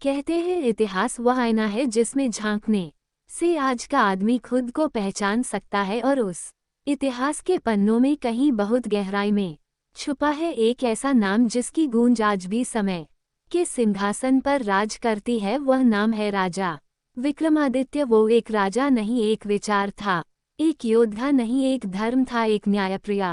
कहते हैं इतिहास वह आईना है जिसमें झांकने से आज का आदमी खुद को पहचान सकता है और उस इतिहास के पन्नों में कहीं बहुत गहराई में छुपा है एक ऐसा नाम जिसकी गूंज आज भी समय के सिंहासन पर राज करती है। वह नाम है राजा विक्रमादित्य। वो एक राजा नहीं, एक विचार था, एक योद्धा नहीं, एक धर्म था, एक न्यायप्रिय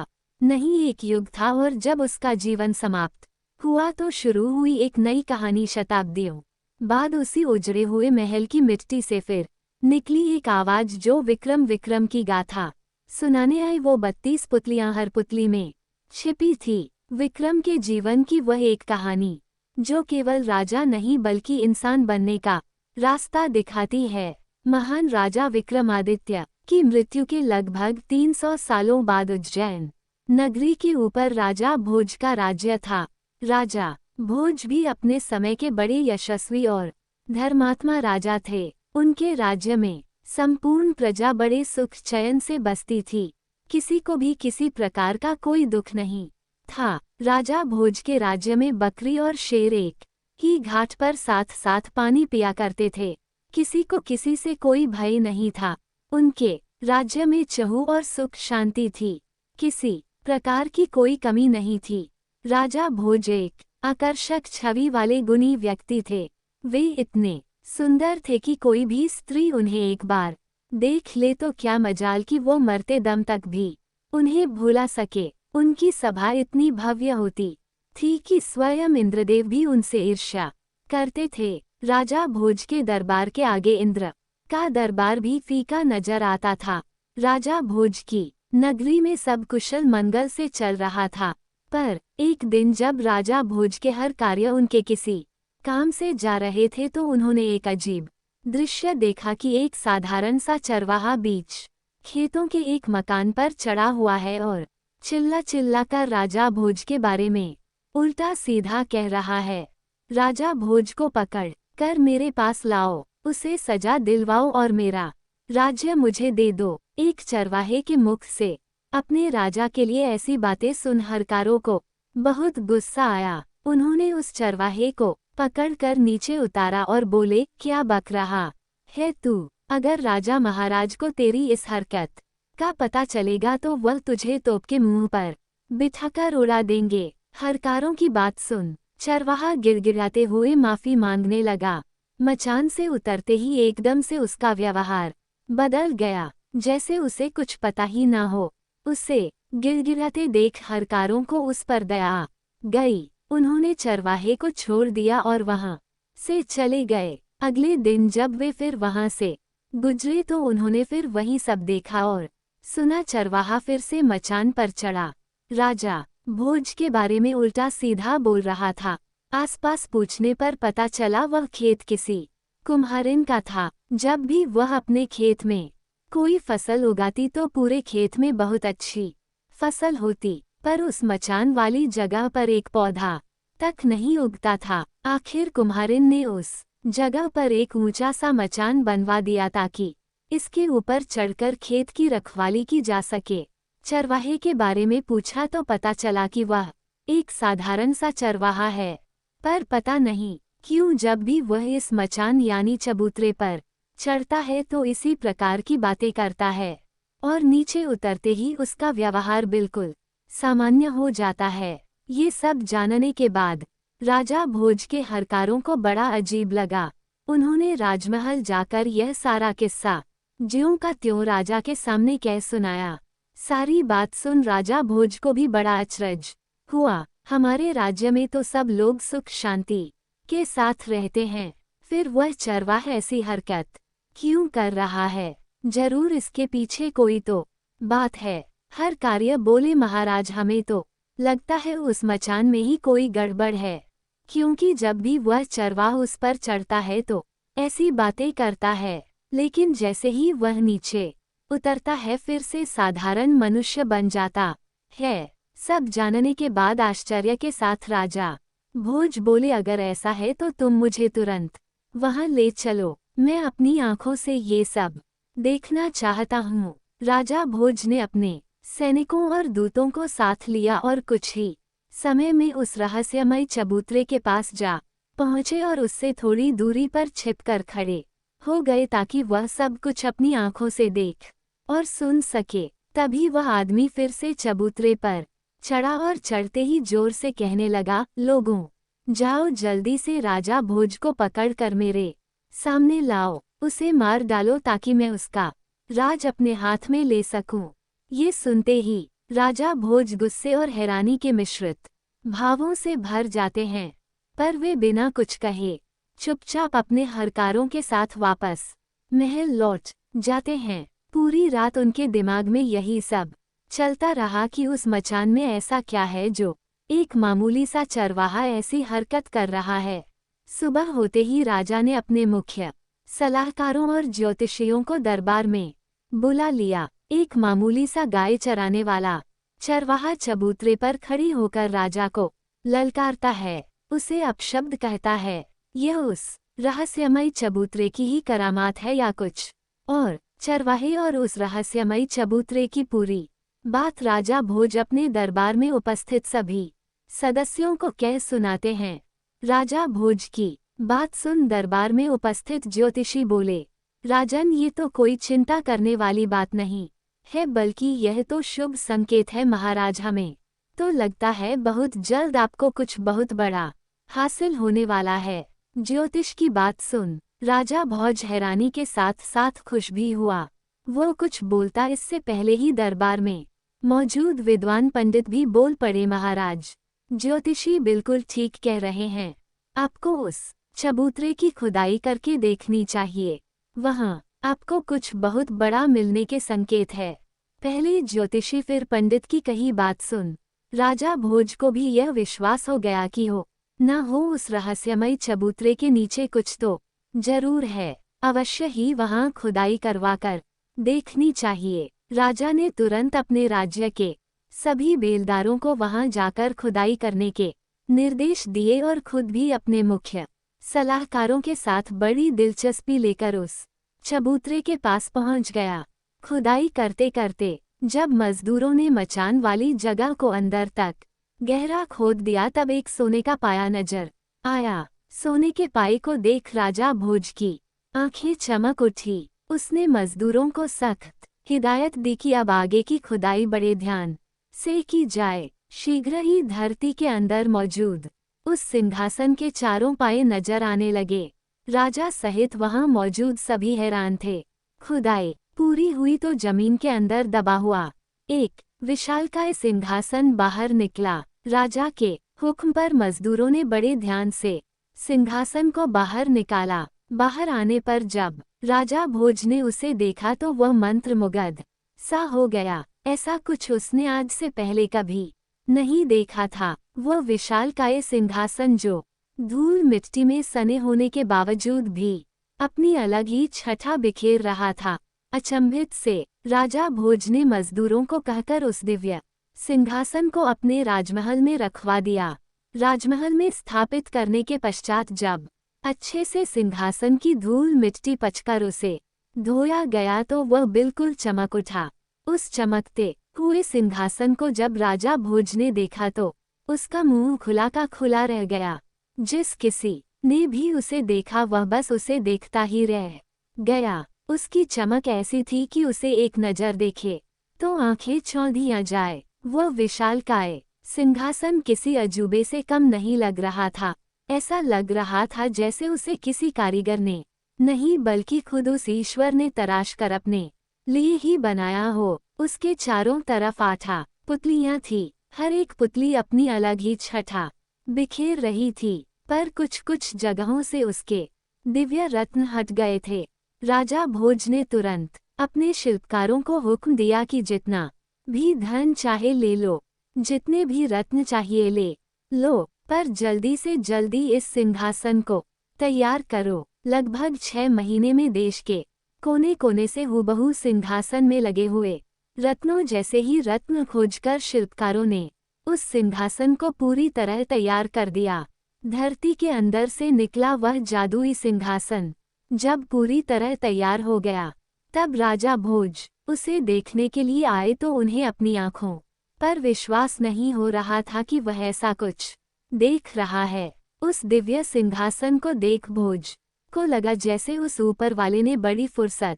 नहीं, एक युग था। और जब उसका जीवन समाप्त हुआ तो शुरू हुई एक नई कहानी। शताब्दियों बाद उसी उजड़े हुए महल की मिट्टी से फिर निकली एक आवाज जो विक्रम विक्रम की गाथा सुनाने आई। वो 32 पुतलियां हर पुतली में छिपी थी विक्रम के जीवन की वह एक कहानी जो केवल राजा नहीं बल्कि इंसान बनने का रास्ता दिखाती है। महान राजा विक्रमादित्य की मृत्यु के लगभग 300 सालों बाद उज्जैन नगरी के ऊपर राजा भोज का राज्य था। राजा भोज भी अपने समय के बड़े यशस्वी और धर्मात्मा राजा थे। उनके राज्य में संपूर्ण प्रजा बड़े सुख चैन से बसती थी, किसी को भी किसी प्रकार का कोई दुख नहीं था। राजा भोज के राज्य में बकरी और शेर एक ही घाट पर साथ साथ पानी पिया करते थे। किसी को किसी से कोई भय नहीं था। उनके राज्य में चहु और सुख शांति थी, किसी प्रकार की कोई कमी नहीं थी। राजा भोज एक आकर्षक छवि वाले गुणी व्यक्ति थे। वे इतने सुंदर थे कि कोई भी स्त्री उन्हें एक बार देख ले तो क्या मजाल कि वो मरते दम तक भी उन्हें भुला सके। उनकी सभा इतनी भव्य होती थी कि स्वयं इंद्रदेव भी उनसे ईर्ष्या करते थे। राजा भोज के दरबार के आगे इंद्र का दरबार भी फीका नजर आता था। राजा भोज की नगरी में सब कुशल मंगल से चल रहा था, पर एक दिन जब राजा भोज के हर कार्य उनके किसी काम से जा रहे थे तो उन्होंने एक अजीब दृश्य देखा कि एक साधारण सा चरवाहा बीच खेतों के एक मकान पर चढ़ा हुआ है और चिल्ला चिल्ला कर राजा भोज के बारे में उल्टा सीधा कह रहा है। राजा भोज को पकड़ कर मेरे पास लाओ, उसे सजा दिलवाओ और मेरा राज्य मुझे दे दो। एक चरवाहे के मुख से अपने राजा के लिए ऐसी बातें सुन हरकारों को बहुत गुस्सा आया। उन्होंने उस चरवाहे को पकड़कर नीचे उतारा और बोले, क्या बक रहा है तू? अगर राजा महाराज को तेरी इस हरकत का पता चलेगा तो वह तुझे तोप के मुंह पर बिठाकर उड़ा देंगे। हरकारों की बात सुन चरवाहा गिड़गिड़ाते हुए माफी मांगने लगा। मचान से उतरते ही एकदम से उसका व्यवहार बदल गया, जैसे उसे कुछ पता ही ना हो। उसे गिड़गिड़ाते देख हरकारों को उस पर दया आ गई। उन्होंने चरवाहे को छोड़ दिया और वहां से चले गए। अगले दिन जब वे फिर वहां से गुजरे तो उन्होंने फिर वही सब देखा और सुना। चरवाहा फिर से मचान पर चढ़ा राजा भोज के बारे में उल्टा सीधा बोल रहा था। आसपास पूछने पर पता चला वह खेत किसी कुम्हारिन का था। जब भी वह अपने खेत में कोई फसल उगाती तो पूरे खेत में बहुत अच्छी फसल होती, पर उस मचान वाली जगह पर एक पौधा तक नहीं उगता था। आखिर कुम्हारिन ने उस जगह पर एक ऊंचा सा मचान बनवा दिया ताकि इसके ऊपर चढ़कर खेत की रखवाली की जा सके। चरवाहे के बारे में पूछा तो पता चला कि वह एक साधारण सा चरवाहा है, पर पता नहीं क्यों जब भी वह इस मचान यानी चबूतरे पर चढ़ता है तो इसी प्रकार की बातें करता है और नीचे उतरते ही उसका व्यवहार बिल्कुल सामान्य हो जाता है। ये सब जानने के बाद राजा भोज के हरकारों को बड़ा अजीब लगा। उन्होंने राजमहल जाकर यह सारा किस्सा ज्यों का त्यों राजा के सामने कह सुनाया। सारी बात सुन राजा भोज को भी बड़ा अचरज हुआ। हमारे राज्य में तो सब लोग सुख शांति के साथ रहते हैं, फिर वह चरवाहा ऐसी हरकत क्यों कर रहा है? जरूर इसके पीछे कोई तो बात है। हर कार्य बोले, महाराज हमें तो लगता है उस मचान में ही कोई गड़बड़ है, क्योंकि जब भी वह चरवाहा उस पर चढ़ता है तो ऐसी बातें करता है, लेकिन जैसे ही वह नीचे उतरता है फिर से साधारण मनुष्य बन जाता है। सब जानने के बाद आश्चर्य के साथ राजा भोज बोले, अगर ऐसा है तो तुम मुझे तुरंत वहां ले चलो, मैं अपनी आंखों से ये सब देखना चाहता हूँ। राजा भोज ने अपने सैनिकों और दूतों को साथ लिया और कुछ ही समय में उस रहस्यमय चबूतरे के पास जा पहुंचे और उससे थोड़ी दूरी पर छिपकर खड़े हो गए ताकि वह सब कुछ अपनी आंखों से देख और सुन सके। तभी वह आदमी फिर से चबूतरे पर चढ़ा और चढ़ते ही जोर से कहने लगा, लोगों, जाओ जल्दी से राजा भोज को पकड़कर मेरे सामने लाओ, उसे मार डालो ताकि मैं उसका राज अपने हाथ में ले सकूं। ये सुनते ही राजा भोज गुस्से और हैरानी के मिश्रित भावों से भर जाते हैं, पर वे बिना कुछ कहे चुपचाप अपने हरकारों के साथ वापस महल लौट जाते हैं। पूरी रात उनके दिमाग में यही सब चलता रहा कि उस मचान में ऐसा क्या है जो एक मामूली सा चरवाहा ऐसी हरकत कर रहा है। सुबह होते ही राजा ने अपने मुख्य सलाहकारों और ज्योतिषियों को दरबार में बुला लिया। एक मामूली सा गाय चराने वाला चरवाहा चबूतरे पर खड़ी होकर राजा को ललकारता है, उसे अपशब्द कहता है। यह उस रहस्यमयी चबूतरे की ही करामात है या कुछ और? चरवाहे और उस रहस्यमयी चबूतरे की पूरी बात राजा भोज अपने दरबार में उपस्थित सभी सदस्यों को कह सुनाते हैं। राजा भोज की बात सुन दरबार में उपस्थित ज्योतिषी बोले, राजन, ये तो कोई चिंता करने वाली बात नहीं है, बल्कि यह तो शुभ संकेत है महाराज। हमें तो लगता है बहुत जल्द आपको कुछ बहुत बड़ा हासिल होने वाला है। ज्योतिष की बात सुन राजा भोज हैरानी के साथ साथ खुश भी हुआ। वो कुछ बोलता इससे पहले ही दरबार में मौजूद विद्वान पंडित भी बोल पड़े, महाराज, ज्योतिषी बिल्कुल ठीक कह रहे हैं, आपको उस चबूतरे की खुदाई करके देखनी चाहिए, वहाँ आपको कुछ बहुत बड़ा मिलने के संकेत है। पहले ज्योतिषी फिर पंडित की कही बात सुन राजा भोज को भी यह विश्वास हो गया कि हो न हो उस रहस्यमयी चबूतरे के नीचे कुछ तो जरूर है, अवश्य ही वहाँ खुदाई करवाकर देखनी चाहिए। राजा ने तुरंत अपने राज्य के सभी बेलदारों को वहां जाकर खुदाई करने के निर्देश दिए और खुद भी अपने मुख्य सलाहकारों के साथ बड़ी दिलचस्पी लेकर उस चबूतरे के पास पहुंच गया। खुदाई करते करते जब मजदूरों ने मचान वाली जगह को अंदर तक गहरा खोद दिया तब एक सोने का पाया नजर आया। सोने के पाए को देख राजा भोज की आंखें चमक उठी। उसने मजदूरों को सख्त हिदायत दी कि अब आगे की खुदाई बड़े ध्यान से की जाए। शीघ्र ही धरती के अंदर मौजूद उस सिंहासन के चारों पाए नजर आने लगे। राजा सहित वहां मौजूद सभी हैरान थे। खुदाई पूरी हुई तो जमीन के अंदर दबा हुआ एक विशालकाय सिंहासन बाहर निकला। राजा के हुक्म पर मजदूरों ने बड़े ध्यान से सिंहासन को बाहर निकाला। बाहर आने पर जब राजा भोज ने उसे देखा तो वह मंत्रमुग्ध सा हो गया। ऐसा कुछ उसने आज से पहले कभी नहीं देखा था। वह विशालकाय सिंहासन जो धूल मिट्टी में सने होने के बावजूद भी अपनी अलग ही छठा बिखेर रहा था। अचंभित से राजा भोज ने मजदूरों को कहकर उस दिव्य सिंहासन को अपने राजमहल में रखवा दिया। राजमहल में स्थापित करने के पश्चात जब अच्छे से सिंहासन की धूल मिट्टी पचकर उसे धोया गया तो वह बिल्कुल चमक उठा। उस चमकते हुए सिंहासन को जब राजा भोज ने देखा तो उसका मुंह खुला का खुला रह गया। जिस किसी ने भी उसे देखा वह बस उसे देखता ही रह गया। उसकी चमक ऐसी थी कि उसे एक नज़र देखे तो आंखें चौंधिया जाए। वह विशालकाय सिंहासन किसी अजूबे से कम नहीं लग रहा था। ऐसा लग रहा था जैसे उसे किसी कारीगर ने नहीं बल्कि खुद उस ईश्वर ने तराश कर अपने लिए ही बनाया हो। उसके चारों तरफ 8 पुतलियां थी। हर एक पुतली अपनी अलग ही छठा बिखेर रही थी, पर कुछ कुछ जगहों से उसके दिव्य रत्न हट गए थे। राजा भोज ने तुरंत अपने शिल्पकारों को हुक्म दिया कि जितना भी धन चाहे ले लो, जितने भी रत्न चाहिए ले लो, पर जल्दी से जल्दी इस सिंहासन को तैयार करो। लगभग 6 महीने में देश के कोने कोने से हूबहू सिंहासन में लगे हुए रत्नों जैसे ही रत्न खोजकर शिल्पकारों ने उस सिंहासन को पूरी तरह तैयार कर दिया। धरती के अंदर से निकला वह जादुई सिंहासन जब पूरी तरह तैयार हो गया तब राजा भोज उसे देखने के लिए आए तो उन्हें अपनी आंखों पर विश्वास नहीं हो रहा था कि वह ऐसा कुछ देख रहा है। उस दिव्य सिंहासन को देख भोज को लगा जैसे उस ऊपर वाले ने बड़ी फुर्सत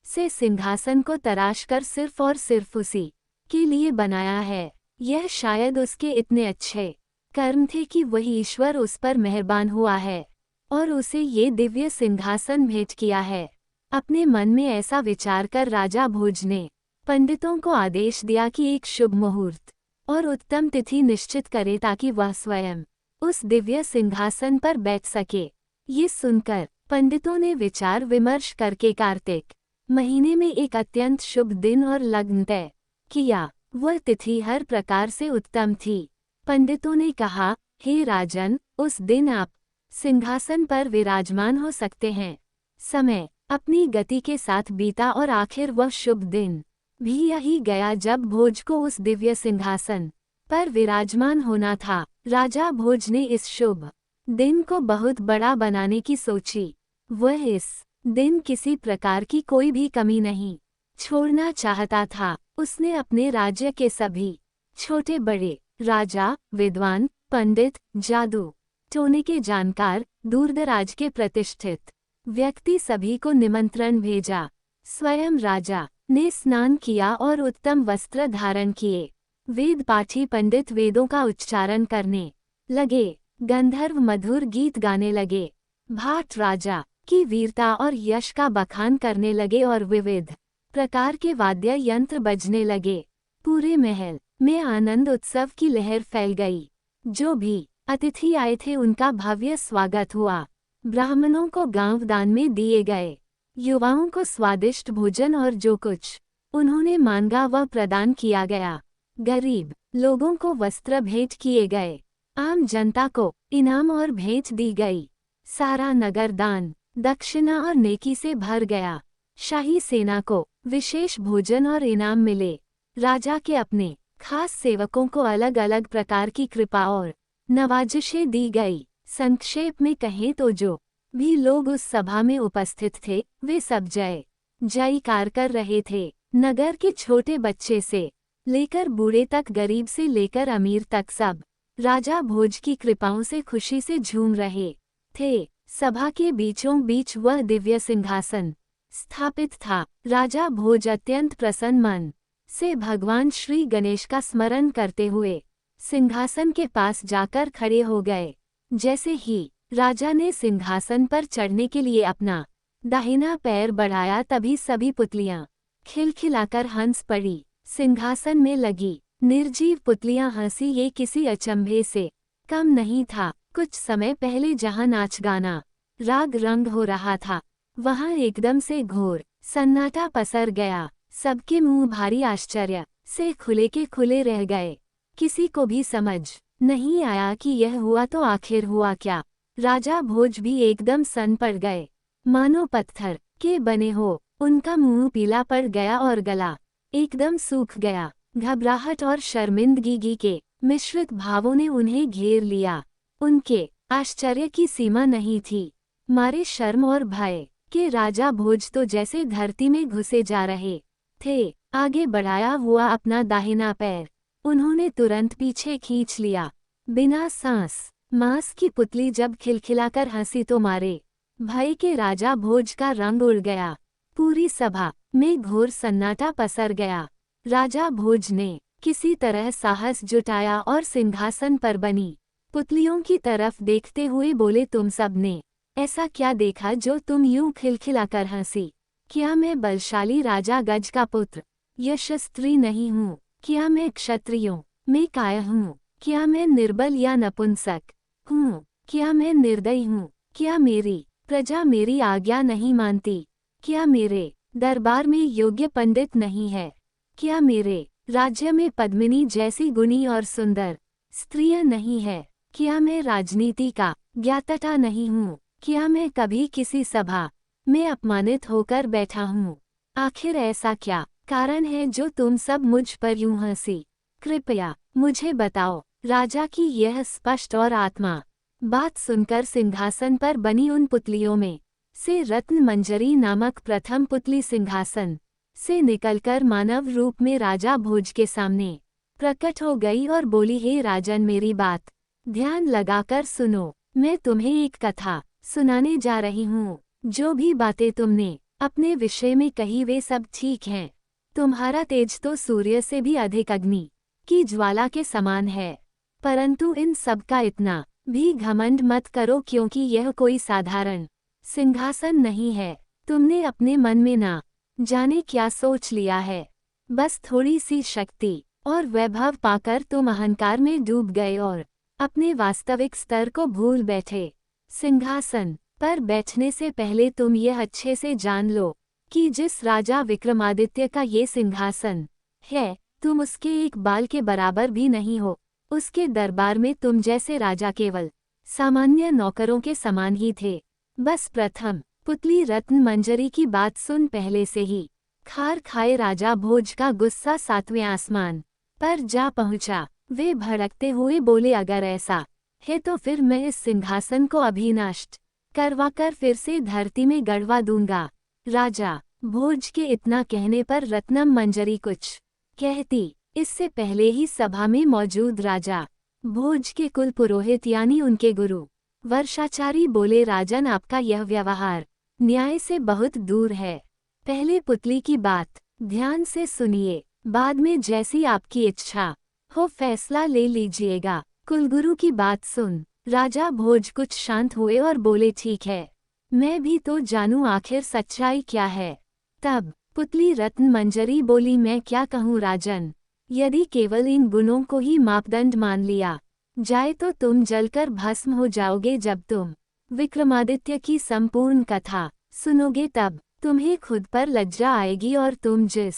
से सिंहासन को तराश कर सिर्फ और सिर्फ उसी के लिए बनाया है। यह शायद उसके इतने अच्छे कर्म थे कि वही ईश्वर उस पर मेहरबान हुआ है और उसे ये दिव्य सिंहासन भेंट किया है। अपने मन में ऐसा विचार कर राजा भोज ने पंडितों को आदेश दिया कि एक शुभ मुहूर्त और उत्तम तिथि निश्चित करे ताकि वह स्वयं उस दिव्य सिंहासन पर बैठ सके। ये सुनकर पंडितों ने विचार विमर्श करके कार्तिक महीने में एक अत्यंत शुभ दिन और लग्न तय किया। वह तिथि हर प्रकार से उत्तम थी। पंडितों ने कहा, हे राजन, उस दिन आप सिंहासन पर विराजमान हो सकते हैं। समय अपनी गति के साथ बीता और आखिर वह शुभ दिन भी यही गया जब भोज को उस दिव्य सिंहासन पर विराजमान होना था। राजा भोज ने इस शुभ दिन को बहुत बड़ा बनाने की सोची। वह इस दिन किसी प्रकार की कोई भी कमी नहीं छोड़ना चाहता था। उसने अपने राज्य के सभी छोटे बड़े राजा, विद्वान, पंडित, जादू टोने के जानकार, दूरदराज के प्रतिष्ठित व्यक्ति सभी को निमंत्रण भेजा। स्वयं राजा ने स्नान किया और उत्तम वस्त्र धारण किए। वेद पाठी पंडित वेदों का उच्चारण करने लगे। गंधर्व मधुर गीत गाने लगे। भाट राजा की वीरता और यश का बखान करने लगे और विविध प्रकार के वाद्य यंत्र बजने लगे। पूरे महल में आनंद उत्सव की लहर फैल गई। जो भी अतिथि आए थे उनका भव्य स्वागत हुआ। ब्राह्मणों को गांव दान में दिए गए। युवाओं को स्वादिष्ट भोजन और जो कुछ उन्होंने मांगा वह प्रदान किया गया। गरीब लोगों को वस्त्र भेंट किए गए। आम जनता को इनाम और भेंट दी गई। सारा नगर दान, दक्षिणा और नेकी से भर गया। शाही सेना को विशेष भोजन और इनाम मिले। राजा के अपने खास सेवकों को अलग अलग प्रकार की कृपा और नवाजिशें दी गई। संक्षेप में कहें तो जो भी लोग उस सभा में उपस्थित थे वे सब जय जयकार कर रहे थे। नगर के छोटे बच्चे से लेकर बूढ़े तक, गरीब से लेकर अमीर तक सब राजा भोज की कृपाओं से खुशी से झूम रहे थे। सभा के बीचों बीच वह दिव्य सिंहासन स्थापित था। राजा भोज अत्यंत प्रसन्न मन से भगवान श्री गणेश का स्मरण करते हुए सिंहासन के पास जाकर खड़े हो गए। जैसे ही राजा ने सिंहासन पर चढ़ने के लिए अपना दाहिना पैर बढ़ाया तभी सभी पुतलियां खिलखिलाकर हंस पड़ी। सिंहासन में लगी निर्जीव पुतलियां हंसी ये किसी अचंभे से कम नहीं था। कुछ समय पहले जहां नाच गाना राग रंग हो रहा था वहां एकदम से घोर सन्नाटा पसर गया। सबके मुंह भारी आश्चर्य से खुले के खुले रह गए। किसी को भी समझ नहीं आया कि यह हुआ तो आखिर हुआ क्या। राजा भोज भी एकदम सन पड़ गए, मानो पत्थर के बने हो। उनका मुंह पीला पड़ गया और गला एकदम सूख गया। घबराहट और शर्मिंदगी के मिश्रित भावों ने उन्हें घेर लिया। उनके आश्चर्य की सीमा नहीं थी। मारे शर्म और भय के राजा भोज तो जैसे धरती में घुसे जा रहे थे। आगे बढ़ाया हुआ अपना दाहिना पैर उन्होंने तुरंत पीछे खींच लिया। बिना सांस मांस की पुतली जब खिलखिलाकर हंसी तो मारे भय के राजा भोज का रंग उड़ गया। पूरी सभा में घोर सन्नाटा पसर गया। राजा भोज ने किसी तरह साहस जुटाया और सिंहासन पर बनी पुतलियों की तरफ देखते हुए बोले, तुम सब ने ऐसा क्या देखा जो तुम यूं खिलखिलाकर हंसी? क्या मैं बलशाली राजा गज का पुत्र यशस्वी नहीं हूँ? क्या मैं क्षत्रियों में काय हूँ? क्या मैं निर्बल या नपुंसक हूँ? क्या मैं निर्दयी हूँ? क्या मेरी प्रजा मेरी आज्ञा नहीं मानती? क्या मेरे दरबार में योग्य पंडित नहीं है? क्या मेरे राज्य में पद्मिनी जैसी गुणी और सुंदर स्त्रियां नहीं है? क्या मैं राजनीति का ज्ञाता नहीं हूँ? क्या मैं कभी किसी सभा में अपमानित होकर बैठा हूँ? आखिर ऐसा क्या कारण है जो तुम सब मुझ पर यूं हंसी? कृपया मुझे बताओ। राजा की यह स्पष्ट और आत्मा बात सुनकर सिंहासन पर बनी उन पुतलियों में से रत्न मंजरी नामक प्रथम पुतली सिंहासन से निकलकर मानव रूप में राजा भोज के सामने प्रकट हो गई और बोली, हे राजन, मेरी बात ध्यान लगाकर सुनो। मैं तुम्हें एक कथा सुनाने जा रही हूँ। जो भी बातें तुमने अपने विषय में कही वे सब ठीक हैं। तुम्हारा तेज तो सूर्य से भी अधिक अग्नि की ज्वाला के समान है, परंतु इन सब का इतना भी घमंड मत करो, क्योंकि यह कोई साधारण सिंहासन नहीं है। तुमने अपने मन में ना जाने क्या सोच लिया है। बस थोड़ी सी शक्ति और वैभव पाकर तुम अहंकार में डूब गए और अपने वास्तविक स्तर को भूल बैठे। सिंहासन पर बैठने से पहले तुम यह अच्छे से जान लो कि जिस राजा विक्रमादित्य का ये सिंहासन है, तुम उसके एक बाल के बराबर भी नहीं हो। उसके दरबार में तुम जैसे राजा केवल सामान्य नौकरों के समान ही थे। बस प्रथम पुतली रत्न मंजरी की बात सुन, पहले से ही खार खाए राजा भोज का गुस्सा 7वें आसमान पर जा पहुंचा। वे भड़कते हुए बोले, अगर ऐसा है तो फिर मैं इस सिंहासन को अभी नष्ट करवाकर फिर से धरती में गड़वा दूंगा। राजा भोज के इतना कहने पर रत्नम मंजरी कुछ कहती इससे पहले ही सभा में मौजूद राजा भोज के कुल पुरोहित यानी उनके गुरु वर्षाचारी बोले, राजन आपका यह व्यवहार न्याय से बहुत दूर है। पहले पुतली की बात ध्यान से सुनिए, बाद में जैसी आपकी इच्छा हो फैसला ले लीजिएगा। कुलगुरु की बात सुन राजा भोज कुछ शांत हुए और बोले, ठीक है, मैं भी तो जानूं आखिर सच्चाई क्या है। तब पुतली रत्न मंजरी बोली, मैं क्या कहूँ राजन, यदि केवल इन गुणों को ही मापदंड मान लिया जाए तो तुम जलकर भस्म हो जाओगे। जब तुम विक्रमादित्य की संपूर्ण कथा सुनोगे तब तुम्हें खुद पर लज्जा आएगी और तुम जिस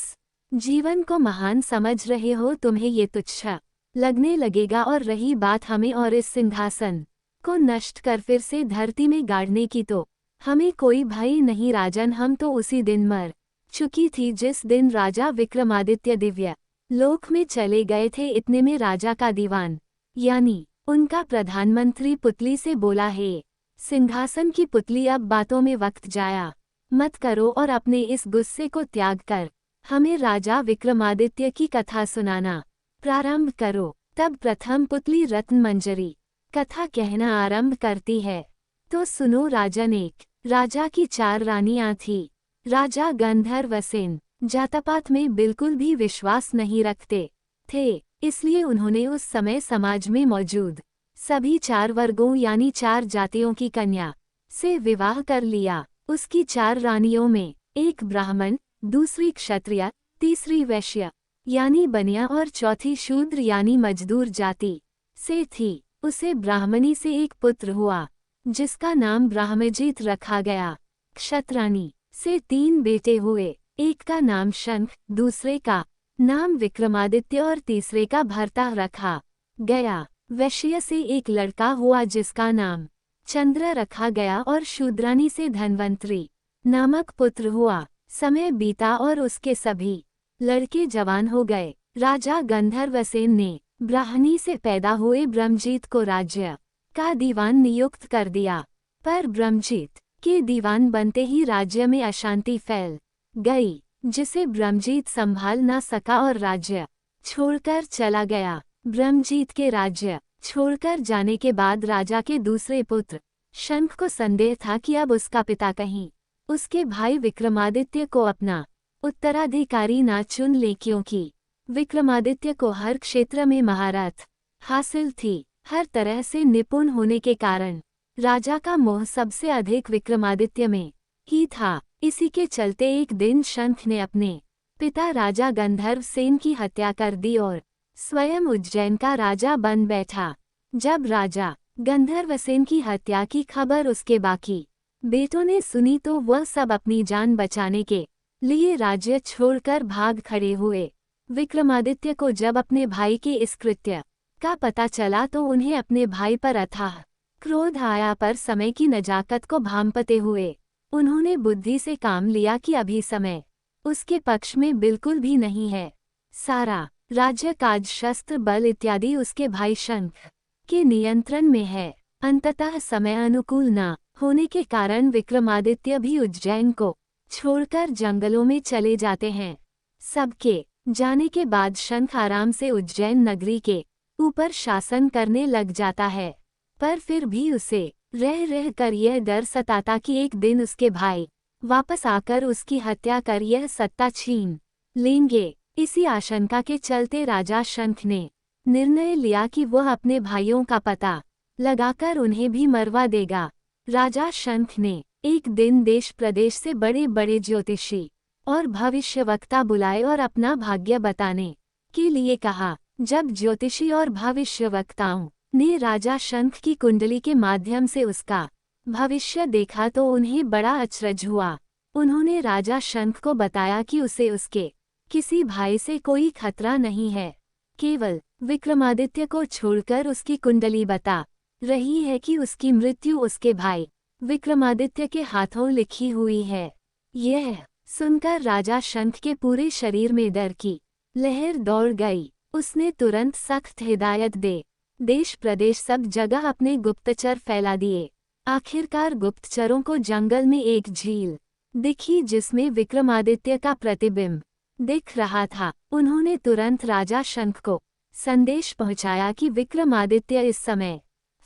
जीवन को महान समझ रहे हो तुम्हें ये तुच्छ लगने लगेगा। और रही बात हमें और इस सिंहासन को नष्ट कर फिर से धरती में गाड़ने की, तो हमें कोई भय नहीं राजन। हम तो उसी दिन मर चुकी थी जिस दिन राजा विक्रमादित्य दिव्य लोक में चले गए थे। इतने में राजा का दीवान यानी उनका प्रधानमंत्री पुतली से बोला, हे सिंहासन की पुतली, अब बातों में वक्त जाया मत करो और अपने इस गुस्से को त्याग कर हमें राजा विक्रमादित्य की कथा सुनाना प्रारंभ करो। तब प्रथम पुतली रत्न मंजरी कथा कहना आरंभ करती है। तो सुनो राजन, एक राजा की 4 रानियां थी। राजा गंधर्वसेन जातपात में बिल्कुल भी विश्वास नहीं रखते थे, इसलिए उन्होंने उस समय समाज में मौजूद सभी 4 वर्गों यानी 4 जातियों की कन्या से विवाह कर लिया। उसकी 4 रानियों में एक ब्राह्मण, दूसरी क्षत्रिय, तीसरी वैश्य यानी बनिया और चौथी शूद्र यानी मजदूर जाति से थी। उसे ब्राह्मणी से एक पुत्र हुआ जिसका नाम ब्रह्मजीत रखा गया। क्षत्राणी से 3 बेटे हुए, एक का नाम शंख, दूसरे का नाम विक्रमादित्य और तीसरे का भरता रखा गया। वैश्य से एक लड़का हुआ जिसका नाम चंद्र रखा गया और शूद्रानी से धन्वंतरी नामक पुत्र हुआ। समय बीता और उसके सभी लड़के जवान हो गए। राजा गंधर्वसेन ने ब्राह्मणी से पैदा हुए ब्रह्मजीत को राज्य का दीवान नियुक्त कर दिया, पर ब्रह्मजीत के दीवान बनते ही राज्य में अशांति फैल गई, जिसे ब्रह्मजीत संभाल न सका और राज्य छोड़कर चला गया। ब्रह्मजीत के राज्य छोड़कर जाने के बाद राजा के दूसरे पुत्र शंख को संदेह था कि अब उसका पिता कहीं उसके भाई विक्रमादित्य को अपना उत्तराधिकारी ना चुन ले, क्योंकि विक्रमादित्य को हर क्षेत्र में महारत हासिल थी। हर तरह से निपुण होने के कारण राजा का मोह सबसे अधिक विक्रमादित्य में ही था। इसी के चलते एक दिन शंख ने अपने पिता राजा गंधर्वसेन की हत्या कर दी और स्वयं उज्जैन का राजा बन बैठा। जब राजा गंधर्वसेन की हत्या की खबर उसके बाकी बेटों ने सुनी तो वह सब अपनी जान बचाने के लिए राज्य छोड़कर भाग खड़े हुए। विक्रमादित्य को जब अपने भाई के इस कृत्य का पता चला तो उन्हें अपने भाई पर अथाह क्रोध आया, पर समय की नजाकत को भांपते हुए उन्होंने बुद्धि से काम लिया कि अभी समय उसके पक्ष में बिल्कुल भी नहीं है। सारा राज्य काज, शस्त्र बल इत्यादि उसके भाई शंख के नियंत्रण में है। अंततः समय अनुकूल न होने के कारण विक्रमादित्य भी उज्जैन को छोड़कर जंगलों में चले जाते हैं। सबके जाने के बाद शंख आराम से उज्जैन नगरी के ऊपर शासन करने लग जाता है। पर फिर भी उसे रह रह कर यह डर सताता कि एक दिन उसके भाई वापस आकर उसकी हत्या कर यह सत्ता छीन लेंगे। इसी आशंका के चलते राजा शंख ने निर्णय लिया कि वह अपने भाइयों का पता लगाकर उन्हें भी मरवा देगा। राजा शंख ने एक दिन देश प्रदेश से बड़े बड़े ज्योतिषी और भविष्यवक्ता बुलाए और अपना भाग्य बताने के लिए कहा। जब ज्योतिषी और भविष्यवक्ताओं ने राजा शंख की कुंडली के माध्यम से उसका भविष्य देखा तो उन्हें बड़ा अचरज हुआ। उन्होंने राजा शंख को बताया कि उसे उसके किसी भाई से कोई खतरा नहीं है, केवल विक्रमादित्य को छोड़कर उसकी कुंडली बता रही है कि उसकी मृत्यु उसके भाई विक्रमादित्य के हाथों लिखी हुई है। यह सुनकर राजा शंख के पूरे शरीर में डर की लहर दौड़ गई। उसने तुरंत सख्त हिदायत दे देश प्रदेश सब जगह अपने गुप्तचर फैला दिए। आखिरकार गुप्तचरों को जंगल में एक झील दिखी जिसमें विक्रमादित्य का प्रतिबिंब दिख रहा था। उन्होंने तुरंत राजा शंख को संदेश पहुंचाया कि विक्रमादित्य इस समय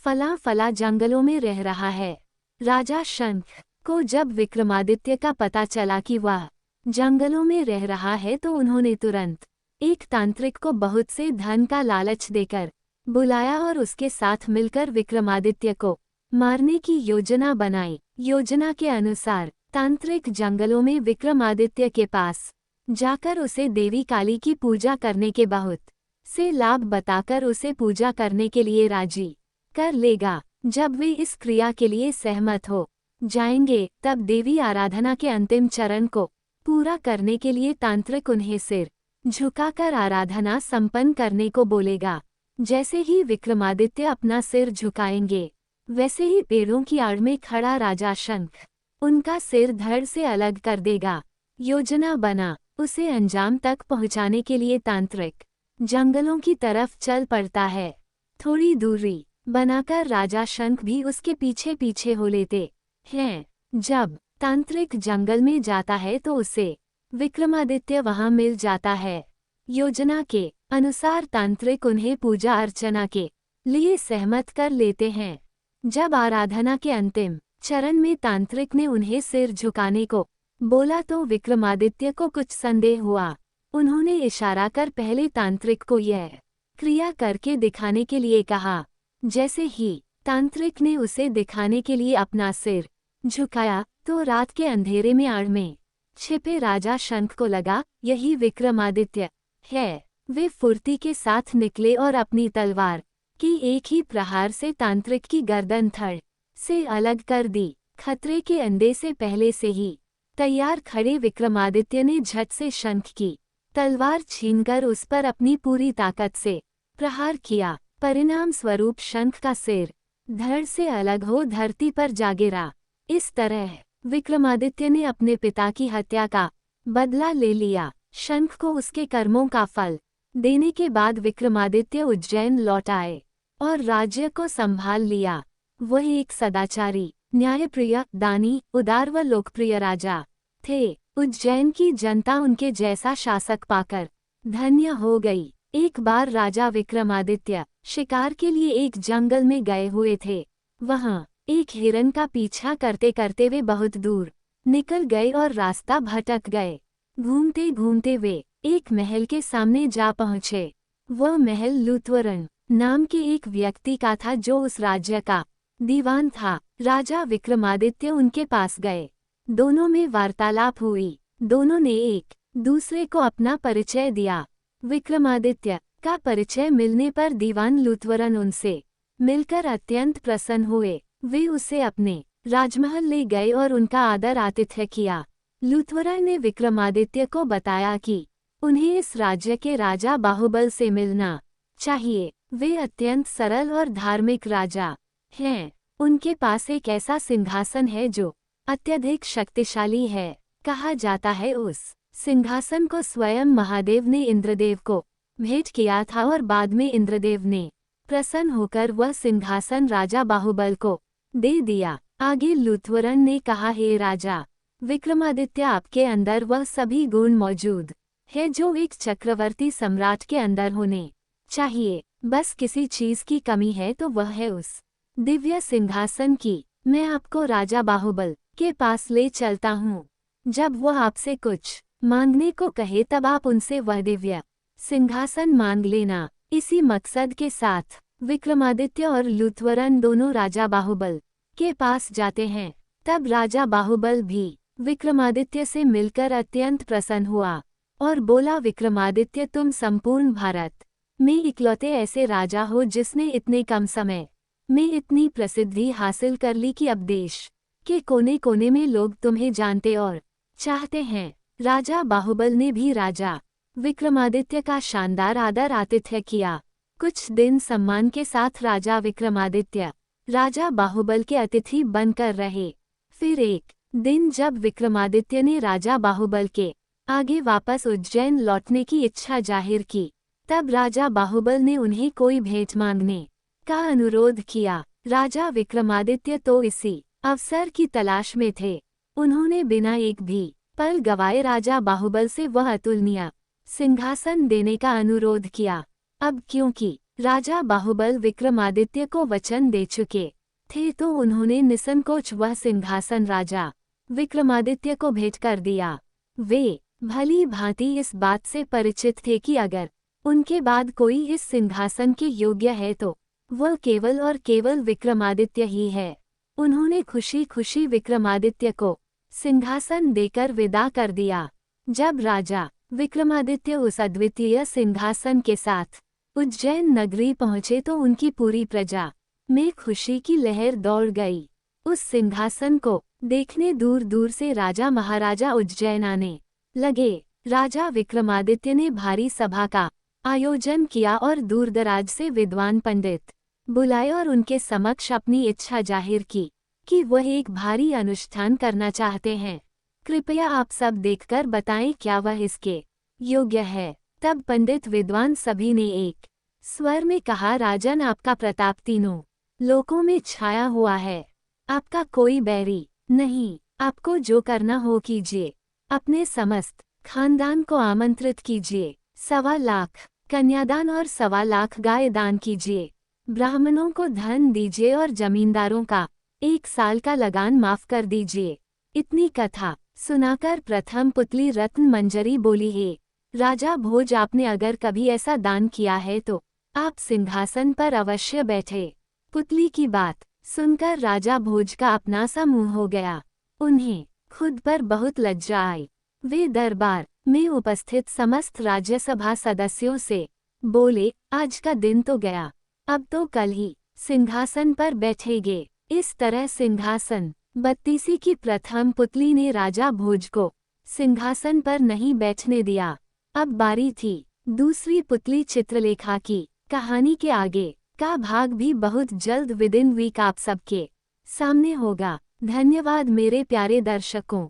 फला फला जंगलों में रह रहा है। राजा शंख को जब विक्रमादित्य का पता चला कि वह जंगलों में रह रहा है तो उन्होंने तुरंत एक तांत्रिक को बहुत से धन का लालच देकर बुलाया और उसके साथ मिलकर विक्रमादित्य को मारने की योजना बनाई। योजना के अनुसार तांत्रिक जंगलों में विक्रमादित्य के पास जाकर उसे देवी काली की पूजा करने के बहुत से लाभ बताकर उसे पूजा करने के लिए राजी कर लेगा। जब वे इस क्रिया के लिए सहमत हो जाएंगे तब देवी आराधना के अंतिम चरण को पूरा करने के लिए तांत्रिक उन्हें सिर झुकाकर आराधना संपन्न करने को बोलेगा। जैसे ही विक्रमादित्य अपना सिर झुकाएंगे वैसे ही पेड़ों की आड़ में खड़ा राजा शंख उनका सिर धड़ से अलग कर देगा। योजना बना उसे अंजाम तक पहुंचाने के लिए तांत्रिक जंगलों की तरफ चल पड़ता है। थोड़ी दूरी बनाकर राजा शंख भी उसके पीछे पीछे हो लेते हैं। जब तांत्रिक जंगल में जाता है तो उसे विक्रमादित्य वहां मिल जाता है। योजना के अनुसार तांत्रिक उन्हें पूजा अर्चना के लिए सहमत कर लेते हैं। जब आराधना के अंतिम चरण में तांत्रिक ने उन्हें सिर झुकाने को बोला तो विक्रमादित्य को कुछ संदेह हुआ। उन्होंने इशारा कर पहले तांत्रिक को यह क्रिया करके दिखाने के लिए कहा। जैसे ही तांत्रिक ने उसे दिखाने के लिए अपना सिर झुकाया तो रात के अंधेरे में आड़ में छिपे राजा शंख को लगा यही विक्रमादित्य है। वे फुर्ती के साथ निकले और अपनी तलवार की एक ही प्रहार से तांत्रिक की गर्दन धड़ से अलग कर दी। खतरे के अंडे से पहले से ही तैयार खड़े विक्रमादित्य ने झट से शंख की तलवार छीनकर उस पर अपनी पूरी ताकत से प्रहार किया। परिणाम स्वरूप शंख का सिर धड़ से अलग हो धरती पर जा गिरा। इस तरह विक्रमादित्य ने अपने पिता की हत्या का बदला ले लिया। शंख को उसके कर्मों का फल देने के बाद विक्रमादित्य उज्जैन लौट आए और राज्य को संभाल लिया। वह एक सदाचारी, न्यायप्रिय, दानी, उदार व लोकप्रिय राजा थे। उज्जैन की जनता उनके जैसा शासक पाकर धन्य हो गई। एक बार राजा विक्रमादित्य शिकार के लिए एक जंगल में गए हुए थे। वहां एक हिरन का पीछा करते करते वे बहुत दूर निकल गए और रास्ता भटक गए। घूमते घूमते वे एक महल के सामने जा पहुँचे। वह महल लूथवरन नाम के एक व्यक्ति का था जो उस राज्य का दीवान था। राजा विक्रमादित्य उनके पास गए। दोनों में वार्तालाप हुई। दोनों ने एक दूसरे को अपना परिचय दिया। विक्रमादित्य का परिचय मिलने पर दीवान लूथवरन उनसे मिलकर अत्यंत प्रसन्न हुए। वे उसे अपने राजमहल ले गए और उनका आदर आतिथ्य किया। लूथवरन ने विक्रमादित्य को बताया कि उन्हें इस राज्य के राजा बाहुबल से मिलना चाहिए। वे अत्यंत सरल और धार्मिक राजा हैं। उनके पास एक ऐसा सिंहासन है जो अत्यधिक शक्तिशाली है। कहा जाता है उस सिंहासन को स्वयं महादेव ने इंद्रदेव को भेंट किया था और बाद में इंद्रदेव ने प्रसन्न होकर वह सिंहासन राजा बाहुबल को दे दिया। आगे लूथवरन ने कहा, हे राजा विक्रमादित्य, आपके अंदर वह सभी गुण मौजूद है जो एक चक्रवर्ती सम्राट के अंदर होने चाहिए। बस किसी चीज की कमी है तो वह है उस दिव्य सिंहासन की। मैं आपको राजा बाहुबल के पास ले चलता हूँ। जब वह आपसे कुछ मांगने को कहे तब आप उनसे वह दिव्य सिंहासन मांग लेना। इसी मकसद के साथ विक्रमादित्य और लूथ्वरन दोनों राजा बाहुबल के पास जाते हैं। तब राजा बाहुबल भी विक्रमादित्य से मिलकर अत्यंत प्रसन्न हुआ और बोला, विक्रमादित्य, तुम संपूर्ण भारत में इकलौते ऐसे राजा हो जिसने इतने कम समय में इतनी प्रसिद्धि हासिल कर ली कि अब देश के कोने कोने में लोग तुम्हें जानते और चाहते हैं। राजा बाहुबल ने भी राजा विक्रमादित्य का शानदार आदर आतिथ्य किया। कुछ दिन सम्मान के साथ राजा विक्रमादित्य राजा बाहुबल के अतिथि बनकर रहे। फिर एक दिन जब विक्रमादित्य ने राजा बाहुबल के आगे वापस उज्जैन लौटने की इच्छा जाहिर की, तब राजा बाहुबल ने उन्हें कोई भेंट मांगने का अनुरोध किया। राजा विक्रमादित्य तो इसी अवसर की तलाश में थे। उन्होंने बिना एक भी पल गवाए राजा बाहुबल से वह अतुलनीय सिंहासन देने का अनुरोध किया। अब क्योंकि राजा बाहुबल विक्रमादित्य को वचन दे चुके थे तो उन्होंने निसंकोच वह सिंहासन राजा विक्रमादित्य को भेंट कर दिया। वे भली भांति इस बात से परिचित थे कि अगर उनके बाद कोई इस सिंहासन के योग्य है तो वह केवल और केवल विक्रमादित्य ही है। उन्होंने खुशी खुशी विक्रमादित्य को सिंहासन देकर विदा कर दिया। जब राजा विक्रमादित्य उस अद्वितीय सिंहासन के साथ उज्जैन नगरी पहुँचे तो उनकी पूरी प्रजा में खुशी की लहर दौड़ गई। उस सिंहासन को देखने दूर दूर से राजा महाराजा उज्जैन आने लगे। राजा विक्रमादित्य ने भारी सभा का आयोजन किया और दूरदराज से विद्वान पंडित बुलाए और उनके समक्ष अपनी इच्छा जाहिर की कि वह एक भारी अनुष्ठान करना चाहते हैं। कृपया आप सब देखकर बताएं क्या वह इसके योग्य है। तब पंडित विद्वान सभी ने एक स्वर में कहा, राजन, आपका प्रताप तीनों लोकों में छाया हुआ है। आपका कोई बैरी नहीं। आपको जो करना हो कीजिए। अपने समस्त खानदान को आमंत्रित कीजिए। 1.25 लाख कन्यादान और 1.25 लाख गाय दान कीजिए। ब्राह्मणों को धन दीजिए और जमींदारों का 1 साल का लगान माफ कर दीजिए। इतनी कथा सुनाकर प्रथम पुतली रत्न मंजरी बोली, हे राजा भोज, आपने अगर कभी ऐसा दान किया है तो आप सिंहासन पर अवश्य बैठे। पुतली की बात सुनकर राजा भोज का अपना सा मुंह हो गया। उन्हें खुद पर बहुत लज्जा आई। वे दरबार में उपस्थित समस्त राज्यसभा सदस्यों से बोले, आज का दिन तो गया, अब तो कल ही सिंहासन पर बैठेंगे। इस तरह सिंहासन बत्तीसी की प्रथम पुतली ने राजा भोज को सिंहासन पर नहीं बैठने दिया। अब बारी थी दूसरी पुतली चित्रलेखा की। कहानी के आगे का भाग भी बहुत जल्द विदिन वीक आप सबके सामने होगा। धन्यवाद मेरे प्यारे दर्शकों।